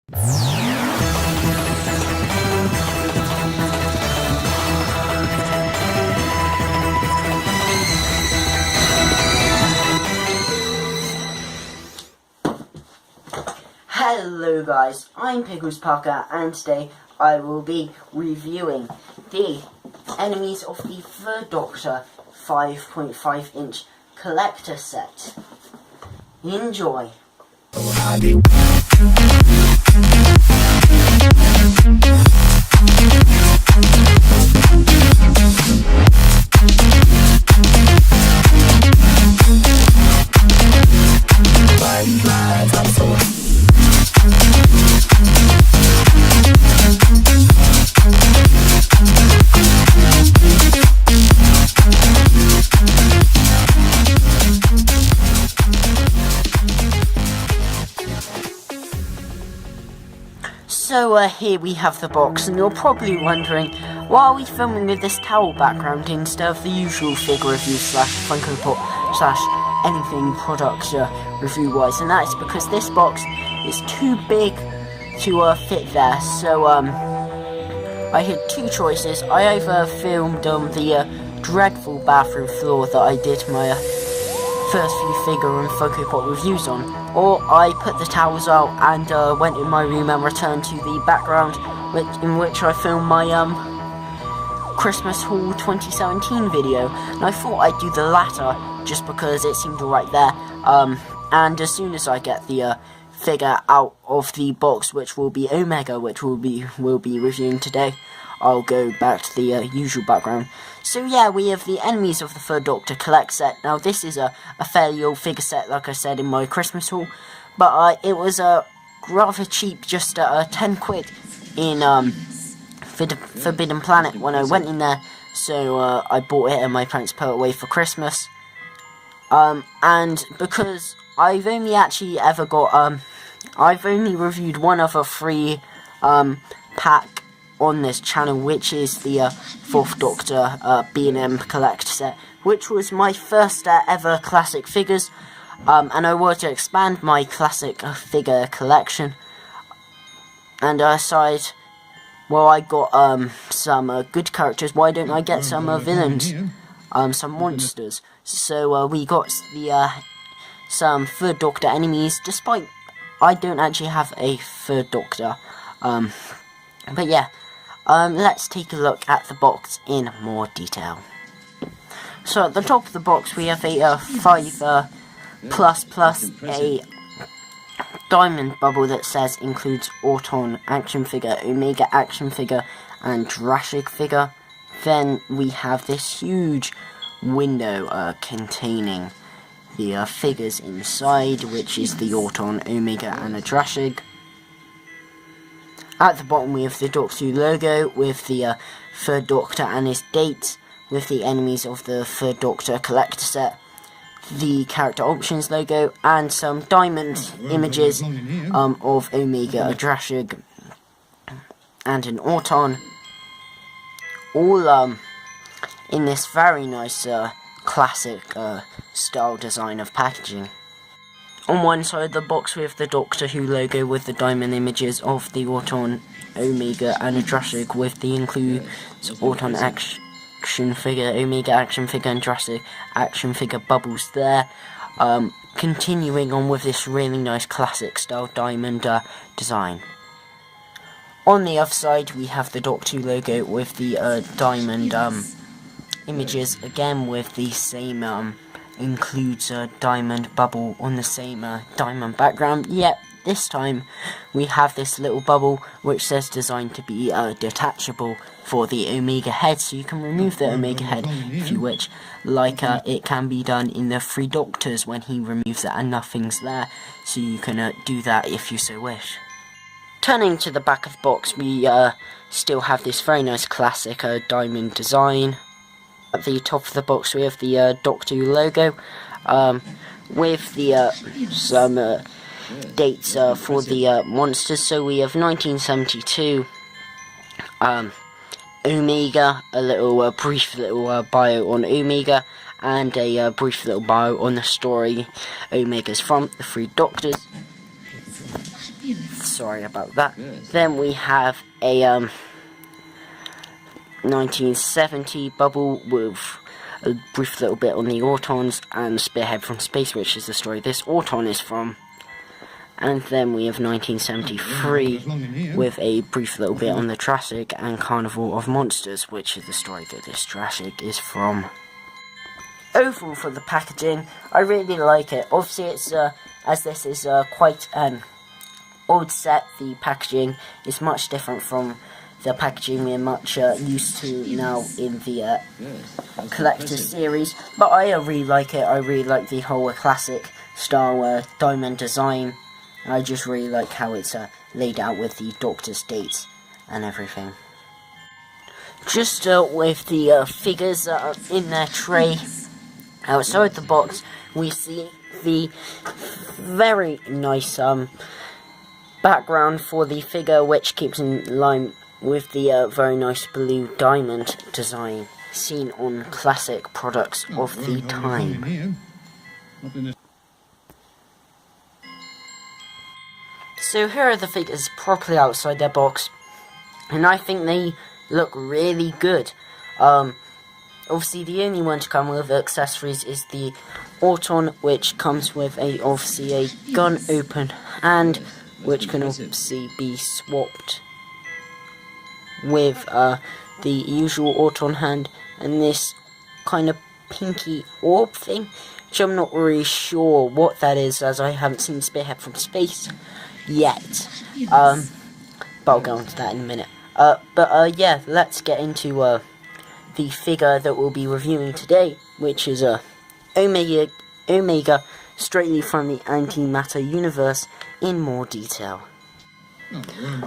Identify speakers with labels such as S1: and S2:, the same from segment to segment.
S1: Hello guys, I'm Pickles Parker, and today I will be reviewing the Enemies of the Third Doctor 5.5-inch collector set. Enjoy! So here we have the box, and you're probably wondering, why are we filming with this towel background instead of the usual figure review slash Funko Pop slash anything product review wise? And that is because this box is too big to fit there. So I had two choices. I either filmed the dreadful bathroom floor that I did my first few figure and Funko Pop reviews on, or I put the towels out and went in my room and returned to the background in which I filmed my Christmas Haul 2017 video. And I thought I'd do the latter just because it seemed right there. And as soon as I get the figure out of the box, which will be Omega, which we'll be reviewing today, I'll go back to the usual background. So yeah, we have the Enemies of the Third Doctor Collect set. Now this is a fairly old figure set, like I said in my Christmas haul, but it was rather cheap, just 10 quid in Forbidden Planet when I went in there. So I bought it and my parents put it away for Christmas. And because I've only actually ever got I've only reviewed one other free pack on this channel, which is the Fourth Doctor B&M Collect set, which was my first ever classic figures, and I wanted to expand my classic figure collection, and I decided, well, I got some good characters, why don't I get some villains, some monsters? So we got the some Third Doctor enemies, despite I don't actually have a Third Doctor, but yeah. Let's take a look at the box in more detail. So at the top of the box we have a 5 plus a diamond bubble that says includes Auton action figure, Omega action figure, and Jurassic figure. Then we have this huge window containing the figures inside, which is the Auton, Omega, and a Jurassic. At the bottom we have the Doctor Who logo with the Third Doctor and his date, with the Enemies of the Third Doctor collector set, the character options logo, and some diamond images of Omega, a Jurassic, and an Auton, all in this very nice classic style design of packaging. On one side of the box we have the Doctor Who logo with the diamond images of the Auton, Omega, and a Jurassic, with the includes Auton action figure, Omega action figure, and Jurassic action figure bubbles there. Continuing on with this really nice classic style diamond design. On the other side we have the Doctor Who logo with the diamond images, again with the same includes a diamond bubble on the same diamond background, yet this time we have this little bubble which says designed to be detachable for the Omega head, so you can remove the Omega head if you wish, like it can be done in the Three Doctors when he removes it and nothing's there, so you can do that if you so wish. Turning to the back of the box, we still have this very nice classic diamond design. At the top of the box we have the Doctor Who logo, with the some dates for the monsters. So we have 1972, Omega, a little brief little bio on Omega, and a brief little bio on the story Omega's from, the Three Doctors. sorry about that. Then we have a 1970 bubble with a brief little bit on the Autons and Spearhead from Space, which is the story this Auton is from. And then we have 1973 with a brief little bit on the Jurassic and Carnival of Monsters, which is the story that this Jurassic is from. Overall, for the packaging, I really like it. Obviously, it's as this is quite an old set, the packaging is much different from the packaging we're much used to now in the collector's series. But I really like it. I really like the whole classic style diamond design. I just really like how it's laid out with the Doctor's dates and everything. Just with the figures in their tray, outside the box, we see the very nice background for the figure, which keeps in line with the very nice blue diamond design seen on classic products of the time. So here are the figures properly outside their box, and I think they look really good. Obviously the only one to come with accessories is the Auton, which comes with obviously a gun open hand, which can obviously be swapped with the usual Auton hand, and this kind of pinky orb thing, which I'm not really sure what that is, as I haven't seen Spearhead from Space yet. But I'll go on to that in a minute. Yeah, let's get into the figure that we'll be reviewing today, which is Omega, straightly from the antimatter universe in more detail.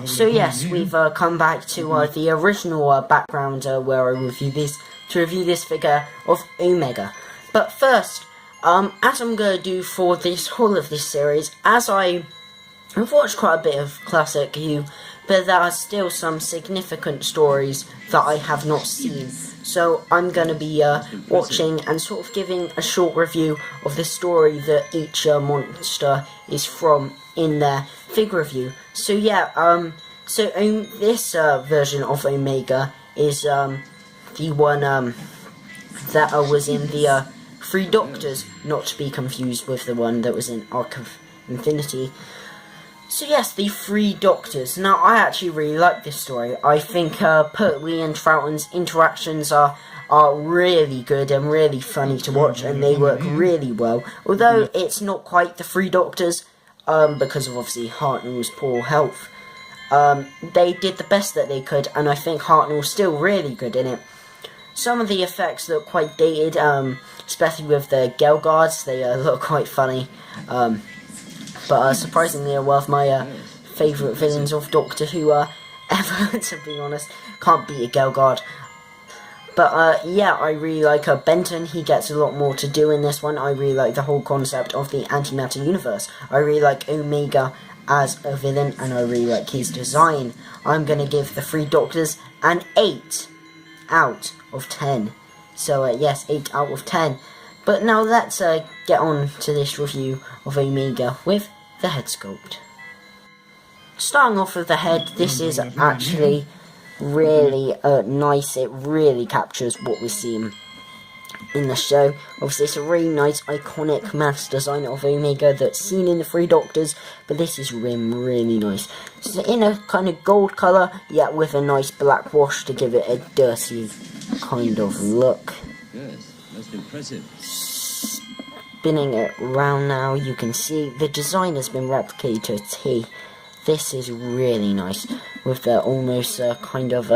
S1: So yes, we've come back to the original background where I review this figure of Omega. But first, as I'm going to do for this whole of this series, as I've watched quite a bit of classic Who, but there are still some significant stories that I have not seen. So I'm going to be watching and sort of giving a short review of the story that each monster is from in their figure review. So yeah, this version of Omega is the one that was in the Three Doctors, not to be confused with the one that was in Arc of Infinity. So yes, the Three Doctors. Now, I actually really like this story. I think Pertwee and Troughton's interactions are really good and really funny to watch, and they work really well. Although it's not quite the Three Doctors, because of obviously Hartnell's poor health. They did the best that they could, and I think Hartnell's still really good in it. Some of the effects look quite dated, especially with the Gel Guards. They look quite funny. But surprisingly, one of my favourite villains of Doctor Who ever, to be honest. Can't beat a Gel Guard. But yeah, I really like Benton. He gets a lot more to do in this one. I really like the whole concept of the antimatter universe. I really like Omega as a villain, and I really like his design. I'm going to give the Three Doctors an 8 out of 10. So yes, 8 out of 10. But now let's get on to this review of Omega with the head sculpt. Starting off with the head, this is actually really nice. It really captures what we're seeing in the show. Obviously, it's a really nice, iconic mass design of Omega that's seen in the Three Doctors, but this is really nice. It's in a kind of gold colour, yet with a nice black wash to give it a dirty kind of look.
S2: Yes, most impressive.
S1: Spinning it around now, you can see the design has been replicated to a T. This is really nice, with the almost kind of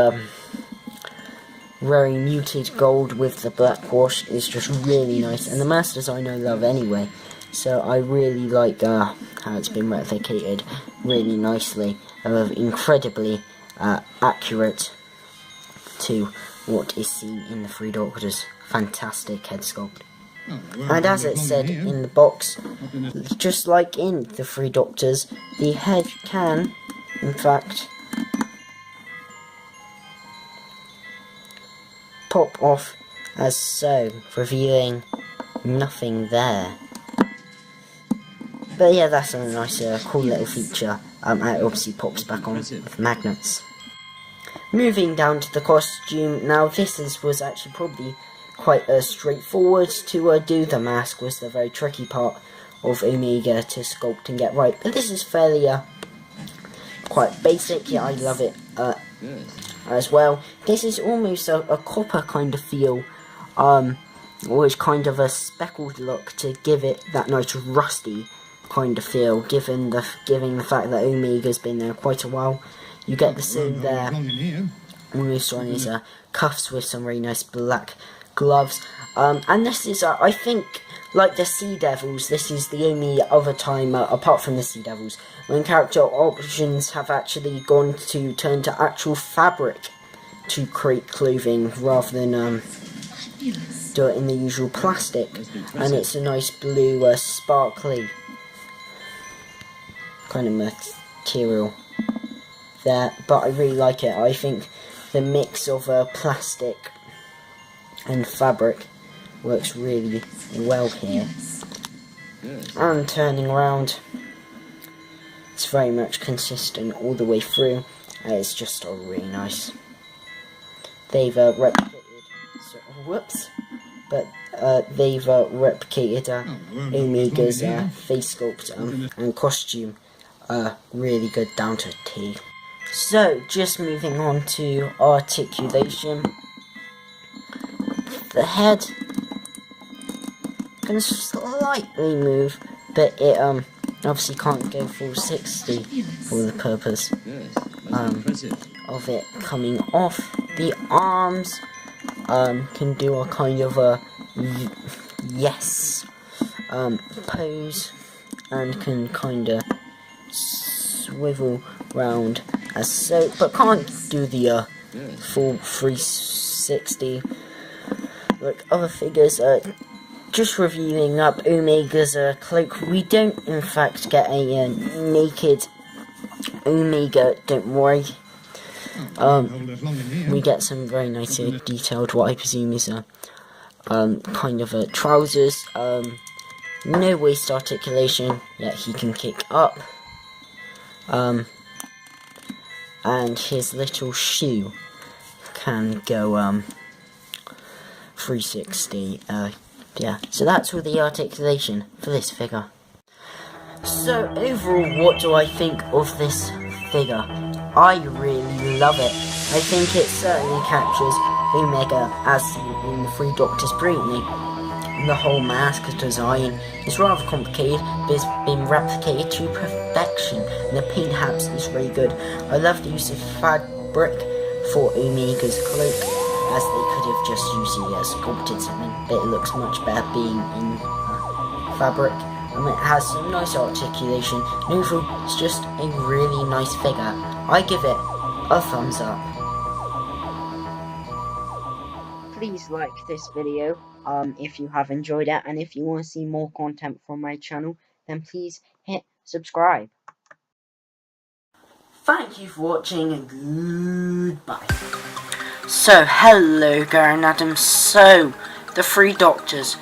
S1: very muted gold with the black wash. Is just really nice, and the mass design I love anyway, so I really like how it's been replicated really nicely, incredibly accurate to what is seen in the Three Doctors. Fantastic head sculpt. And as it said in the box, just like in the Three Doctors, the head can, in fact, pop off as so, revealing nothing there. But yeah, that's a nice, cool little feature. And it obviously pops back on with magnets. Moving down to the costume. Now, was actually probably quite straightforward to do. The mask was the very tricky part of Omega to sculpt and get right. But this is fairly quite basic. Yeah, I love it as well. This is almost a copper kind of feel, or is kind of a speckled look to give it that nice rusty kind of feel, given the fact that Omega's been there quite a while. You get the same there almost on his cuffs with some really nice black gloves. And this is, I think, like the Sea Devils, this is the only other time, apart from the Sea Devils, when character options have actually gone to turn to actual fabric to create clothing, rather than do it in the usual plastic. And it's a nice blue, sparkly kind of material there, but I really like it. I think the mix of plastic and fabric works really well here. And turning around, it's very much consistent all the way through. It's just really nice. They've replicated, they've replicated Omega's face sculpt and costume really good down to a T. So, just moving on to articulation. The head can slightly move, but it obviously can't go full 60 for the purpose of it coming off. The arms can do a kind of a yes pose, and can kind of swivel round as so, but can't do the full 360. Like other figures, just reviewing up Omega's cloak, we don't in fact get a naked Omega, don't worry. We get some very nice detailed, what I presume is kind of trousers, no waist articulation, yet he can kick up. And his little shoe can go 360. Yeah, so that's all the articulation for this figure. So overall, what do I think of this figure? I really love it. I think it certainly captures Omega as seen in the Three Doctors brilliantly. The whole mask design is rather complicated, but it's been replicated to perfection, and the paint apps is really good. I love the use of fabric for Omega's cloak, as they could have just used sculpted something, but it looks much better being in fabric. It has some nice articulation, and overall it's just a really nice figure. I give it a thumbs up. Please like this video if you have enjoyed it, and if you want to see more content from my channel, then please hit subscribe. Thank you for watching, and goodbye. So, hello Gary and Adam. So, the Three Doctors.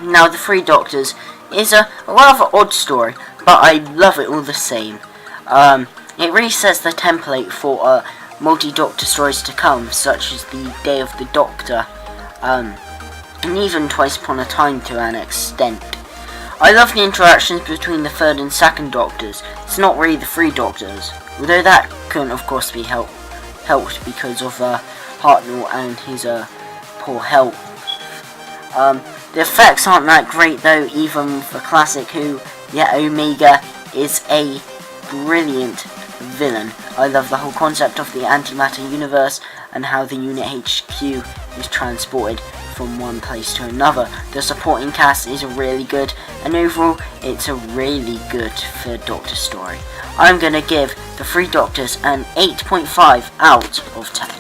S1: Now, the Three Doctors is a rather odd story, but I love it all the same. It resets the template for multi-Doctor stories to come, such as the Day of the Doctor, and even Twice Upon a Time to an extent. I love the interactions between the third and second Doctors. It's not really the Three Doctors, although that couldn't of course be helped because of Hartnell and his poor health. The effects aren't that great though, even for Classic Who, yet Omega is a brilliant villain. I love the whole concept of the antimatter universe and how the Unit HQ is transported from one place to another. The supporting cast is really good, and overall it's a really good third Doctor story. I'm gonna give the Three Doctors an 8.5 out of 10.